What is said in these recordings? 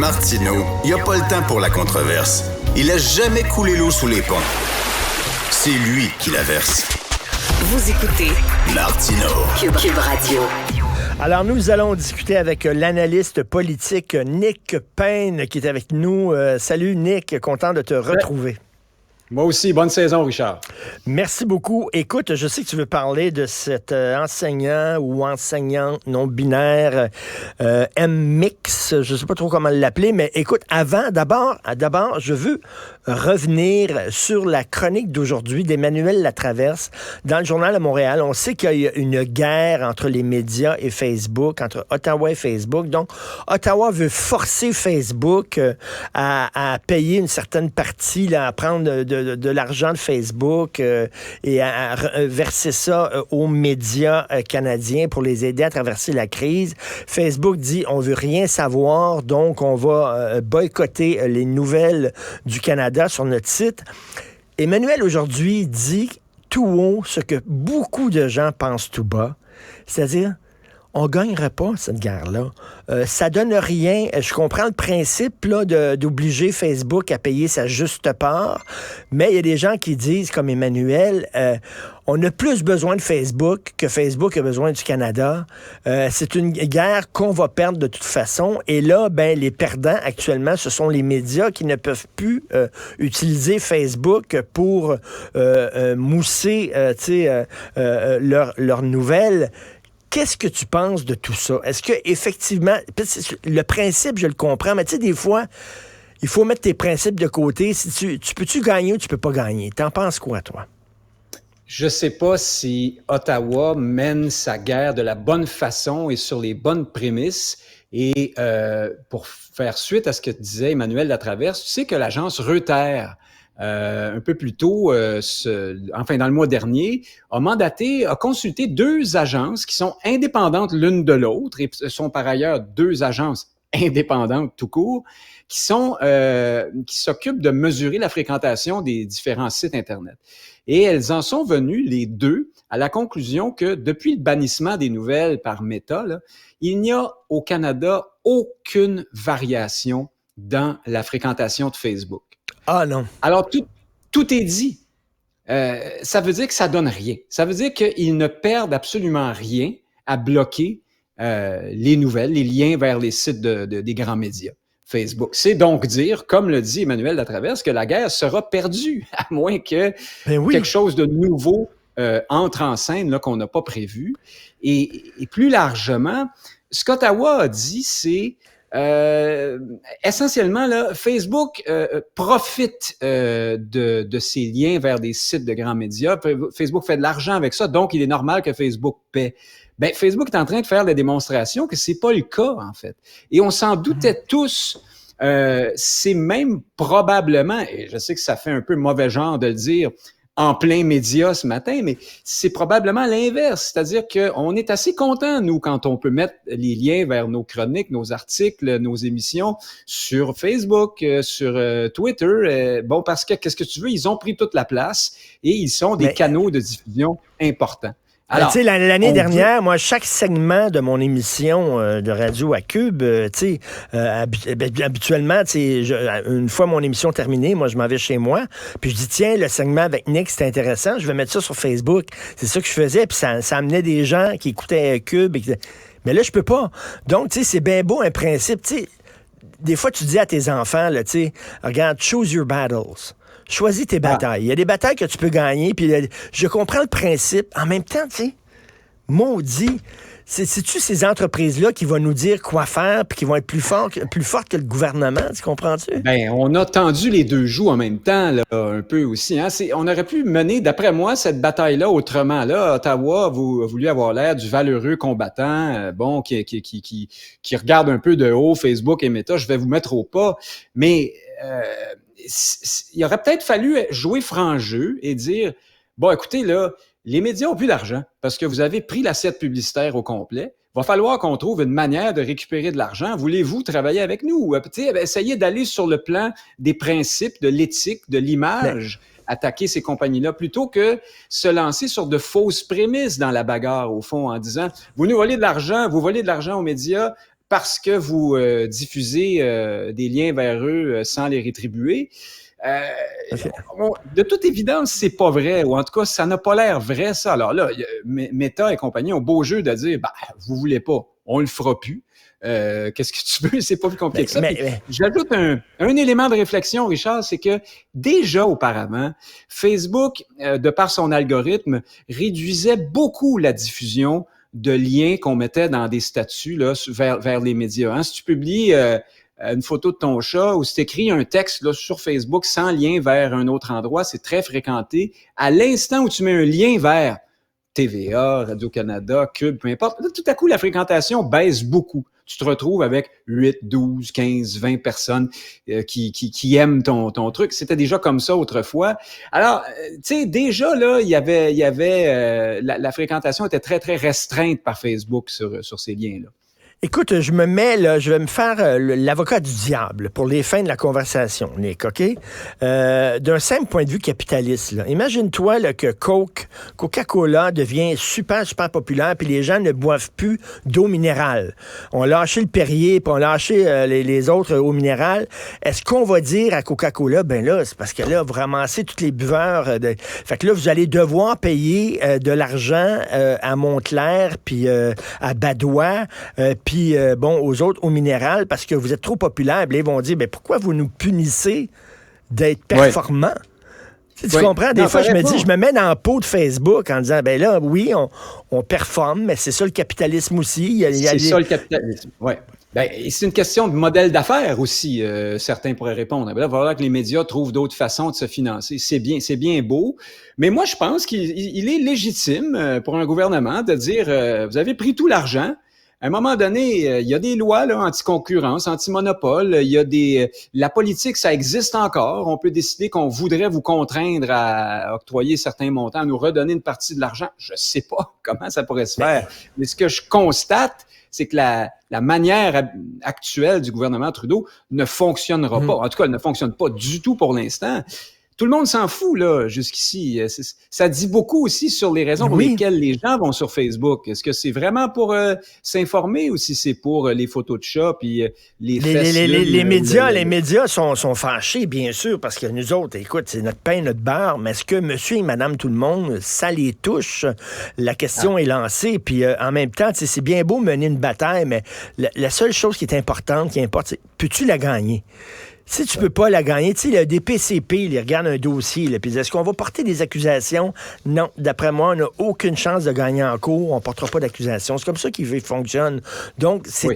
Martineau, il n'y a pas le temps pour la controverse. Il a jamais coulé l'eau sous les ponts. C'est lui qui la verse. Vous écoutez Martineau. Cube Radio. Alors, nous allons discuter avec l'analyste politique Nick Payne qui est avec nous. Salut Nick, content de te retrouver. Moi aussi, bonne saison, Richard. Merci beaucoup. Écoute, je sais que tu veux parler de cet enseignant ou enseignante non-binaire M-Mix, je ne sais pas trop comment l'appeler, mais écoute, d'abord, je veux revenir sur la chronique d'aujourd'hui d'Emmanuel Latraverse dans le Journal de Montréal. On sait qu'il y a une guerre entre les médias et Facebook, entre Ottawa et Facebook. Donc, Ottawa veut forcer Facebook à payer une certaine partie, là, à prendre de l'argent de Facebook et à verser ça aux médias canadiens pour les aider à traverser la crise. Facebook dit on veut rien savoir, donc on va boycotter les nouvelles du Canada sur notre site. Emmanuel aujourd'hui dit tout haut ce que beaucoup de gens pensent tout bas, c'est-à-dire on ne gagnerait pas cette guerre-là. Ça donne rien. Je comprends le principe là, d'obliger Facebook à payer sa juste part, mais il y a des gens qui disent, comme Emmanuel, on a plus besoin de Facebook que Facebook a besoin du Canada. C'est une guerre qu'on va perdre de toute façon. Et là, les perdants actuellement, ce sont les médias qui ne peuvent plus utiliser Facebook pour mousser leurs nouvelles. Qu'est-ce que tu penses de tout ça? Est-ce que effectivement, le principe, je le comprends, mais tu sais, des fois, il faut mettre tes principes de côté. Si tu peux-tu gagner ou tu peux pas gagner? T'en penses quoi, toi? Je sais pas si Ottawa mène sa guerre de la bonne façon et sur les bonnes prémices. Et pour faire suite à ce que disait Emmanuel Latraverse, tu sais que l'agence Reuters, un peu plus tôt, dans le mois dernier, a consulté deux agences qui sont indépendantes l'une de l'autre et sont par ailleurs deux agences indépendantes tout court, qui s'occupent de mesurer la fréquentation des différents sites Internet. Et elles en sont venues, les deux, à la conclusion que depuis le bannissement des nouvelles par Meta, là, il n'y a au Canada aucune variation dans la fréquentation de Facebook. Ah non. Alors, tout est dit. Ça veut dire que ça donne rien. Ça veut dire qu'ils ne perdent absolument rien à bloquer les nouvelles, les liens vers les sites des grands médias. Facebook. C'est donc dire, comme le dit Emmanuel Latraverse, que la guerre sera perdue, à moins que quelque chose de nouveau entre en scène là, qu'on n'a pas prévu. Et plus largement, ce qu'Ottawa a dit, c'est essentiellement, là, Facebook profite de ces liens vers des sites de grands médias. Facebook fait de l'argent avec ça, donc il est normal que Facebook paie. Facebook est en train de faire la démonstration que c'est pas le cas, en fait. Et on s'en doutait tous. C'est même probablement, et je sais que ça fait un peu mauvais genre de le dire en plein média ce matin, mais c'est probablement l'inverse. C'est-à-dire qu'on est assez content, nous, quand on peut mettre les liens vers nos chroniques, nos articles, nos émissions sur Facebook, sur Twitter. Parce que, qu'est-ce que tu veux, ils ont pris toute la place et ils sont des canaux de diffusion importants. Alors, tu sais, l'année dernière, moi, chaque segment de mon émission de radio à Cube, habituellement, une fois mon émission terminée, moi, je m'en vais chez moi, puis je dis, tiens, le segment avec Nick, c'est intéressant, je vais mettre ça sur Facebook. C'est ça que je faisais, puis ça amenait des gens qui écoutaient Cube. Mais là, je peux pas. Donc, tu sais, c'est bien beau un principe. Tu sais, des fois, tu dis à tes enfants, là, tu sais, regarde, choose your battles. Choisis tes batailles. Il y a des batailles que tu peux gagner, puis je comprends le principe. En même temps, tu sais, maudit, c'est-tu ces entreprises-là qui vont nous dire quoi faire, puis qui vont être plus fortes que le gouvernement, tu comprends-tu? On a tendu les deux joues en même temps, là, un peu aussi. Hein? On aurait pu mener, d'après moi, cette bataille-là autrement. Là, Ottawa a voulu avoir l'air du valeureux combattant, qui regarde un peu de haut Facebook et Meta. Je vais vous mettre au pas, mais il aurait peut-être fallu jouer franc jeu et dire, écoutez, là, les médias ont plus d'argent parce que vous avez pris l'assiette publicitaire au complet. Il va falloir qu'on trouve une manière de récupérer de l'argent. Voulez-vous travailler avec nous? Essayez d'aller sur le plan des principes, de l'éthique, de l'image, attaquer ces compagnies-là, plutôt que se lancer sur de fausses prémices dans la bagarre, au fond, en disant, vous nous volez de l'argent, vous volez de l'argent aux médias, parce que vous diffusez des liens vers eux sans les rétribuer. De toute évidence, c'est pas vrai, ou en tout cas, ça n'a pas l'air vrai, ça. Alors là, Meta et compagnie ont beau jeu de dire, vous voulez pas, on le fera plus. Qu'est-ce que tu veux? C'est pas plus compliqué que ça. J'ajoute un élément de réflexion, Richard, c'est que déjà auparavant, Facebook, de par son algorithme, réduisait beaucoup la diffusion de liens qu'on mettait dans des statuts là, vers les médias. Hein? Si tu publies une photo de ton chat ou si tu écris un texte là, sur Facebook sans lien vers un autre endroit, c'est très fréquenté. À l'instant où tu mets un lien vers TVA, Radio-Canada, Cube, peu importe, là, tout à coup, la fréquentation baisse beaucoup. Tu te retrouves avec 8, 12, 15, 20 personnes qui aiment ton truc. C'était déjà comme ça autrefois. Alors, tu sais, déjà, là, il y avait la fréquentation était très, très restreinte par Facebook sur ces liens-là. Écoute, je vais me faire l'avocat du diable pour les fins de la conversation, Nick, OK? D'un simple point de vue capitaliste, là. Imagine-toi là, que Coca-Cola devient super, super populaire, puis les gens ne boivent plus d'eau minérale. On a lâché le Perrier, puis on a lâché les autres eaux minérales. Est-ce qu'on va dire à Coca-Cola, ben là, c'est parce que là, vous ramassez tous les buveurs. Fait que là, vous allez devoir payer de l'argent à Montclair, puis à Badois, puis aux autres, au minéral, parce que vous êtes trop populaire. Puis ils vont dire, pourquoi vous nous punissez d'être performants? Ouais. Tu comprends? Des fois, je me mets dans le pot de Facebook en disant, là, oui, on performe, mais c'est ça le capitalisme aussi. C'est ça le capitalisme, oui. C'est une question de modèle d'affaires aussi, certains pourraient répondre. Là, il va falloir que les médias trouvent d'autres façons de se financer. C'est bien beau, mais moi, je pense qu'il est légitime pour un gouvernement de dire, vous avez pris tout l'argent. À un moment donné, il y a des lois là, anti-concurrence, anti-monopole, la politique, ça existe encore. On peut décider qu'on voudrait vous contraindre à octroyer certains montants, à nous redonner une partie de l'argent. Je sais pas comment ça pourrait se faire. Mais ce que je constate, c'est que la manière actuelle du gouvernement Trudeau ne fonctionnera pas. En tout cas, elle ne fonctionne pas du tout pour l'instant. Tout le monde s'en fout, là, jusqu'ici. Ça dit beaucoup aussi sur les raisons pour lesquelles les gens vont sur Facebook. Est-ce que c'est vraiment pour s'informer ou si c'est pour les photos de chats puis les fesses? Les médias sont fâchés, bien sûr, parce que nous autres, écoute, c'est notre pain, notre beurre, mais est-ce que monsieur et madame tout le monde, ça les touche? La question est lancée, puis en même temps, c'est bien beau mener une bataille, mais la seule chose qui est importante, qui importe, c'est peux-tu la gagner? Si tu peux pas la gagner, tu sais, des PCP, ils regardent un dossier, là, puis est-ce qu'on va porter des accusations? Non, d'après moi, on n'a aucune chance de gagner en cours, on portera pas d'accusation. C'est comme ça qu'il fonctionne. Donc, ce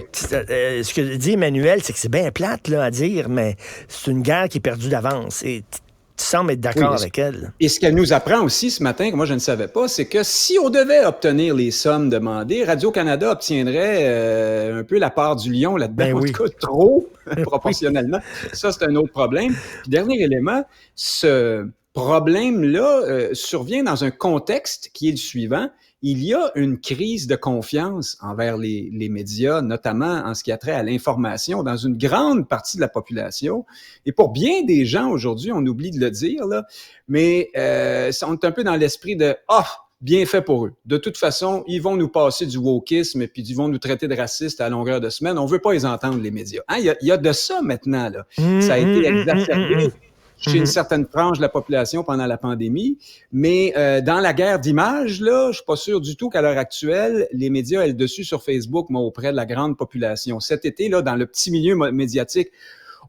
que dit Emmanuel, c'est que c'est bien plate là, à dire, mais c'est une guerre qui est perdue d'avance. Et tu sembles être d'accord avec elle. Et ce qu'elle nous apprend aussi ce matin, que moi je ne savais pas, c'est que si on devait obtenir les sommes demandées, Radio-Canada obtiendrait un peu la part du lion là-dedans, en tout cas trop proportionnellement. Ça, c'est un autre problème. Puis, dernier élément, ce problème-là survient dans un contexte qui est le suivant. Il y a une crise de confiance envers les médias, notamment en ce qui a trait à l'information, dans une grande partie de la population. Et pour bien des gens aujourd'hui, on oublie de le dire, là, mais on est un peu dans l'esprit de « Ah, bien fait pour eux. De toute façon, ils vont nous passer du wokisme et puis ils vont nous traiter de racistes à longueur de semaine. On veut pas les entendre, les médias. » Hein? Il y a de ça maintenant, là. Ça a été exacerbé chez une certaine frange de la population pendant la pandémie. Mais dans la guerre d'images, là, je suis pas sûr du tout qu'à l'heure actuelle, les médias aient le dessus sur Facebook, mais auprès de la grande population. Cet été, là, dans le petit milieu médiatique,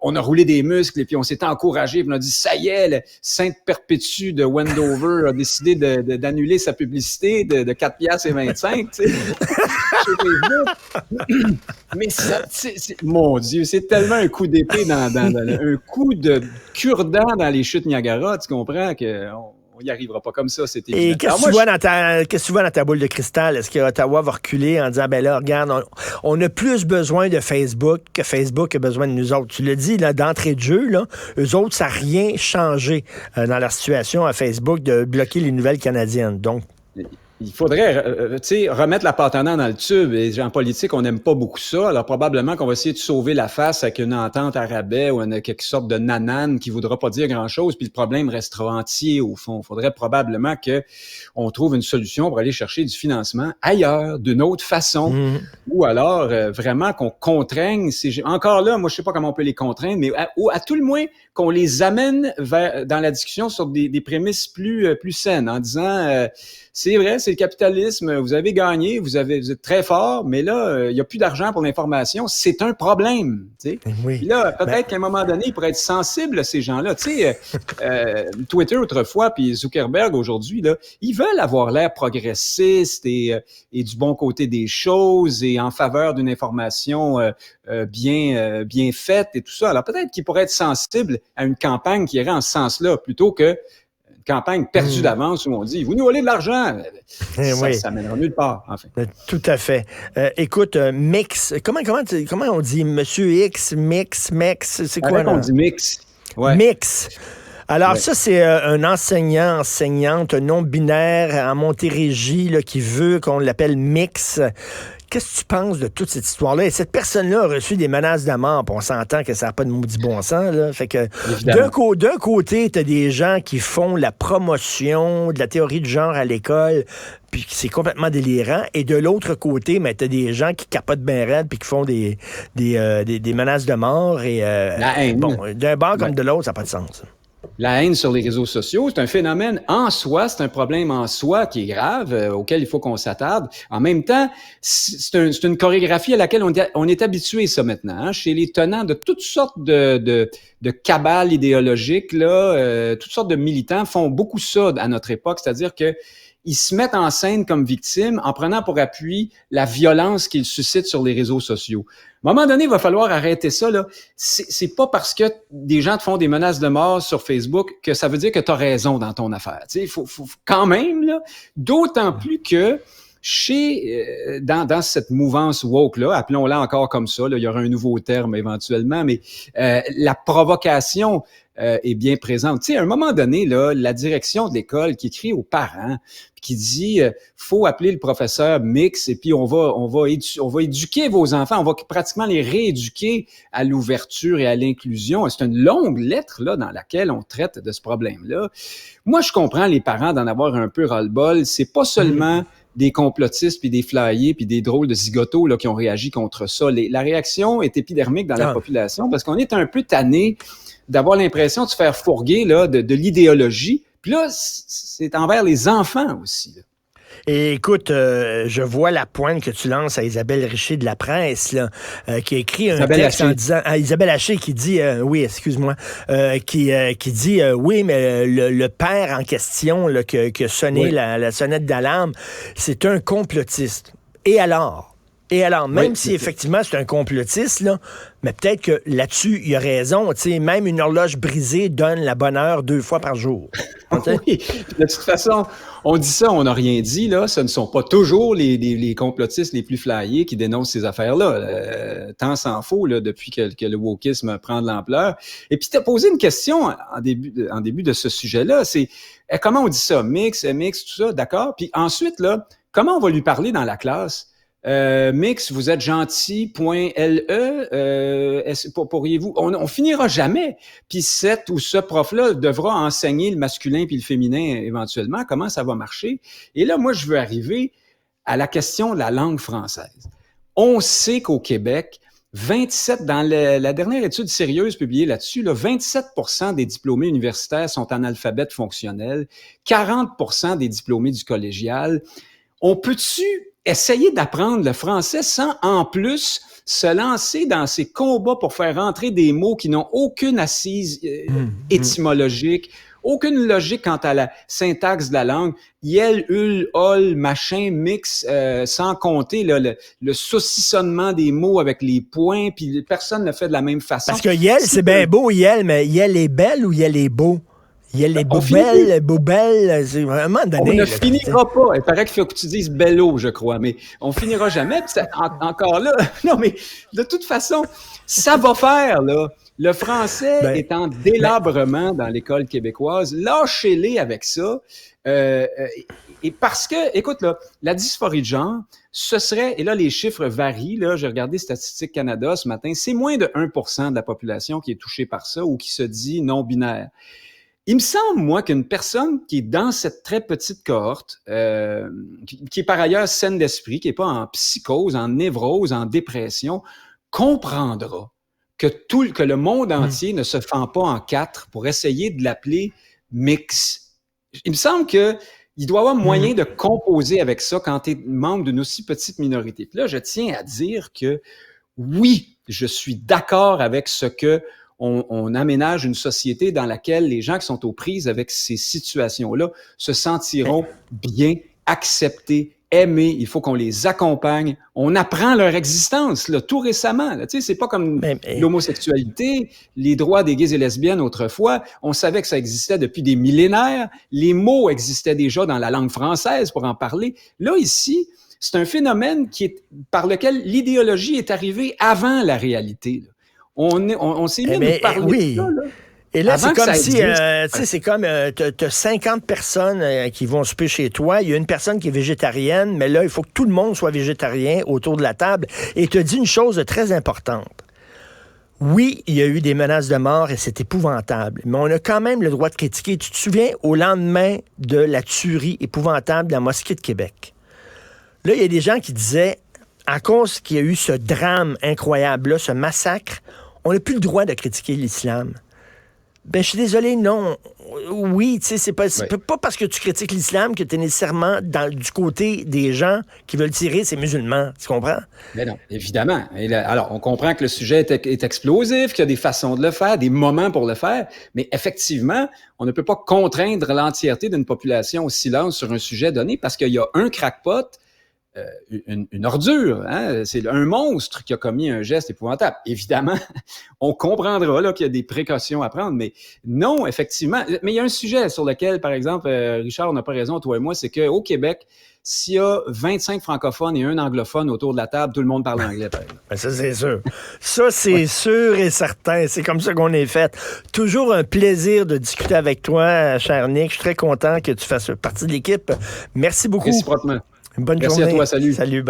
on a roulé des muscles et puis on s'est encouragé. On a dit, ça y est, le Sainte Perpétue de Wendover a décidé d'annuler sa publicité de 4,25 $, tu sais. Mais ça, mon Dieu, c'est tellement un coup d'épée un coup de cure-dent dans les chutes Niagara, tu comprends, on n'y arrivera pas comme ça, c'est évident. Et qu'est-ce que tu vois dans ta boule de cristal? Est-ce que Ottawa va reculer en disant, là, regarde, on a plus besoin de Facebook que Facebook a besoin de nous autres? Tu le dis, là, d'entrée de jeu, là, eux autres, ça n'a rien changé dans leur situation à Facebook de bloquer les nouvelles canadiennes. Donc, il faudrait remettre la partenaire dans le tube. Et les gens politiques, on n'aime pas beaucoup ça. Alors probablement qu'on va essayer de sauver la face avec une entente à rabais ou quelque sorte de nanane qui voudra pas dire grand-chose, puis le problème restera entier au fond. Il faudrait probablement qu'on trouve une solution pour aller chercher du financement ailleurs, d'une autre façon, ou alors vraiment qu'on contraigne encore là, moi je sais pas comment on peut les contraindre, mais à tout le moins qu'on les amène dans la discussion sur des prémices plus saines, en disant c'est vrai, c'est le capitalisme, vous avez gagné, vous êtes très fort, mais là, il n'y a plus d'argent pour l'information, c'est un problème. Tu sais. Oui. Puis là, peut-être qu'à un moment donné, il pourrait être sensible à ces gens-là. Tu sais, Twitter autrefois, puis Zuckerberg aujourd'hui, là, ils veulent avoir l'air progressiste et du bon côté des choses et en faveur d'une information bien faite et tout ça. Alors peut-être qu'ils pourraient être sensibles à une campagne qui irait en ce sens-là, plutôt que campagne perdue d'avance où on dit « vous nous volez de l'argent ». Ça mènera nulle part, en fait. Tout à fait. Écoute, Mix, comment on dit Monsieur X, Mix, Mex, c'est quoi là? On dit Mix. Ouais. Mix. Alors ça, c'est un enseignante non-binaire en Montérégie là, qui veut qu'on l'appelle Mix. Qu'est-ce que tu penses de toute cette histoire-là? Et cette personne-là a reçu des menaces de mort, puis on s'entend que ça n'a pas de maudit bon sens, là. Fait que d'un côté, tu as des gens qui font la promotion de la théorie du genre à l'école, puis c'est complètement délirant. Et de l'autre côté, tu as des gens qui capotent bien raide, puis qui font des menaces de mort. Et la haine. Bon, d'un bord comme de l'autre, ça n'a pas de sens. La haine sur les réseaux sociaux, c'est un phénomène en soi, c'est un problème en soi qui est grave, auquel il faut qu'on s'attarde. En même temps, c'est une chorégraphie à laquelle on est habitué, ça maintenant, hein, chez les tenants de toutes sortes de cabales idéologiques, là, toutes sortes de militants font beaucoup ça à notre époque, c'est-à-dire que ils se mettent en scène comme victimes en prenant pour appui la violence qu'ils suscitent sur les réseaux sociaux. À un moment donné, il va falloir arrêter ça, là. C'est pas parce que des gens te font des menaces de mort sur Facebook que ça veut dire que tu as raison dans ton affaire. Tu sais, il faut quand même, là, d'autant plus que dans cette mouvance woke-là, appelons-la encore comme ça, là, il y aura un nouveau terme éventuellement, mais la provocation est bien présente. Tu sais, à un moment donné, là, la direction de l'école qui écrit aux parents, qui dit faut appeler le professeur Mix et puis on va éduquer vos enfants, on va pratiquement les rééduquer à l'ouverture et à l'inclusion. C'est une longue lettre là dans laquelle on traite de ce problème-là. Moi, je comprends les parents d'en avoir un peu ras-le-bol. C'est pas seulement des complotistes puis des flyers puis des drôles de zigotos là qui ont réagi contre ça. La réaction est épidermique dans la population parce qu'on est un peu tanné d'avoir l'impression de se faire fourguer là, de l'idéologie. Puis là, c'est envers les enfants aussi. Là. Et écoute, je vois la pointe que tu lances à Isabelle Richer de la Presse, là, qui a écrit un texte en disant... À Isabelle Haché qui dit... oui, excuse-moi. Qui dit, oui, mais le père en question là, qui a sonné la sonnette d'alarme, c'est un complotiste. Et alors, même si effectivement c'est un complotiste, là, mais peut-être que là-dessus, il a raison. Même une horloge brisée donne la bonne heure 2 fois par jour. Oui, de toute façon, on dit ça, on n'a rien dit. Là. Ce ne sont pas toujours les complotistes les plus flyés qui dénoncent ces affaires-là. Tant s'en faut là, depuis que le wokisme prend de l'ampleur. Et puis, tu as posé une question en début de ce sujet-là. C'est comment on dit ça? Mix, tout ça, d'accord? Puis ensuite, là, comment on va lui parler dans la classe? Mix, vous êtes gentil, pourriez-vous... On finira jamais. Puis cette ou ce prof-là devra enseigner le masculin puis le féminin éventuellement. Comment ça va marcher? Et là, moi, je veux arriver à la question de la langue française. On sait qu'au Québec, 27, dans la dernière étude sérieuse publiée là-dessus, là, 27% des diplômés universitaires sont analphabètes fonctionnels, 40% des diplômés du collégial. On peut-tu essayer d'apprendre le français sans, en plus, se lancer dans ces combats pour faire rentrer des mots qui n'ont aucune assise étymologique, aucune logique quant à la syntaxe de la langue. Yel, ul, ol, machin, mix, sans compter là, le saucissonnement des mots avec les points, puis personne ne le fait de la même façon. Parce que yel, c'est bien beau, yel, mais yel est belle ou yel est beau? Il y a les On boubelles, c'est vraiment donné. On ne finira pas. Il paraît qu'il faut que tu dises bello, je crois, mais on finira jamais. Puis encore là, non, mais de toute façon, ça va faire, là. Le français est en délabrement dans l'école québécoise. Lâchez-les avec ça. Et parce que, écoute, là, la dysphorie de genre, ce serait, et là, les chiffres varient, là, j'ai regardé Statistique Canada ce matin, c'est moins de 1% de la population qui est touchée par ça ou qui se dit non-binaire. Il me semble, moi, qu'une personne qui est dans cette très petite cohorte, qui est par ailleurs saine d'esprit, qui n'est pas en psychose, en névrose, en dépression, comprendra que le monde entier ne se fend pas en quatre pour essayer de l'appeler mix. Il me semble qu'il doit y avoir moyen de composer avec ça quand tu es membre d'une aussi petite minorité. Puis là, je tiens à dire que oui, je suis d'accord avec ce que on aménage une société dans laquelle les gens qui sont aux prises avec ces situations-là se sentiront bien, acceptés, aimés. Il faut qu'on les accompagne. On apprend leur existence, là, tout récemment. Là. Tu sais, c'est pas comme l'homosexualité, les droits des gays et lesbiennes autrefois. On savait que ça existait depuis des millénaires. Les mots existaient déjà dans la langue française pour en parler. Là, ici, c'est un phénomène par lequel l'idéologie est arrivée avant la réalité. Là. On s'est mis à nous parler de ça, là. Et là, c'est comme si, c'est comme, t'as 50 personnes qui vont souper chez toi. Il y a une personne qui est végétarienne, mais là, il faut que tout le monde soit végétarien autour de la table. Et te dit une chose très importante. Oui, il y a eu des menaces de mort et c'est épouvantable, mais on a quand même le droit de critiquer. Tu te souviens, au lendemain de la tuerie épouvantable de la mosquée de Québec, là, il y a des gens qui disaient, à cause qu'il y a eu ce drame incroyable-là, ce massacre, on n'a plus le droit de critiquer l'islam. Ben, je suis désolé, non. Oui, tu sais, c'est pas parce que tu critiques l'islam que tu es nécessairement du côté des gens qui veulent tirer ces musulmans. Tu comprends? Mais non, évidemment. Alors, on comprend que le sujet est explosif, qu'il y a des façons de le faire, des moments pour le faire, mais effectivement, on ne peut pas contraindre l'entièreté d'une population au silence sur un sujet donné parce qu'il y a un crackpot, une ordure, hein? C'est un monstre qui a commis un geste épouvantable. Évidemment, on comprendra là, qu'il y a des précautions à prendre, mais non, effectivement. Mais il y a un sujet sur lequel, par exemple, Richard, on n'a pas raison, toi et moi, c'est qu'au Québec, s'il y a 25 francophones et un anglophone autour de la table, tout le monde parle anglais, par exemple. Ça, c'est sûr. Ça, c'est sûr et certain. C'est comme ça qu'on est fait. Toujours un plaisir de discuter avec toi, cher Nick. Je suis très content que tu fasses partie de l'équipe. Merci beaucoup. Réciproquement. Bonne journée. Merci à toi, salut. Salut, bye.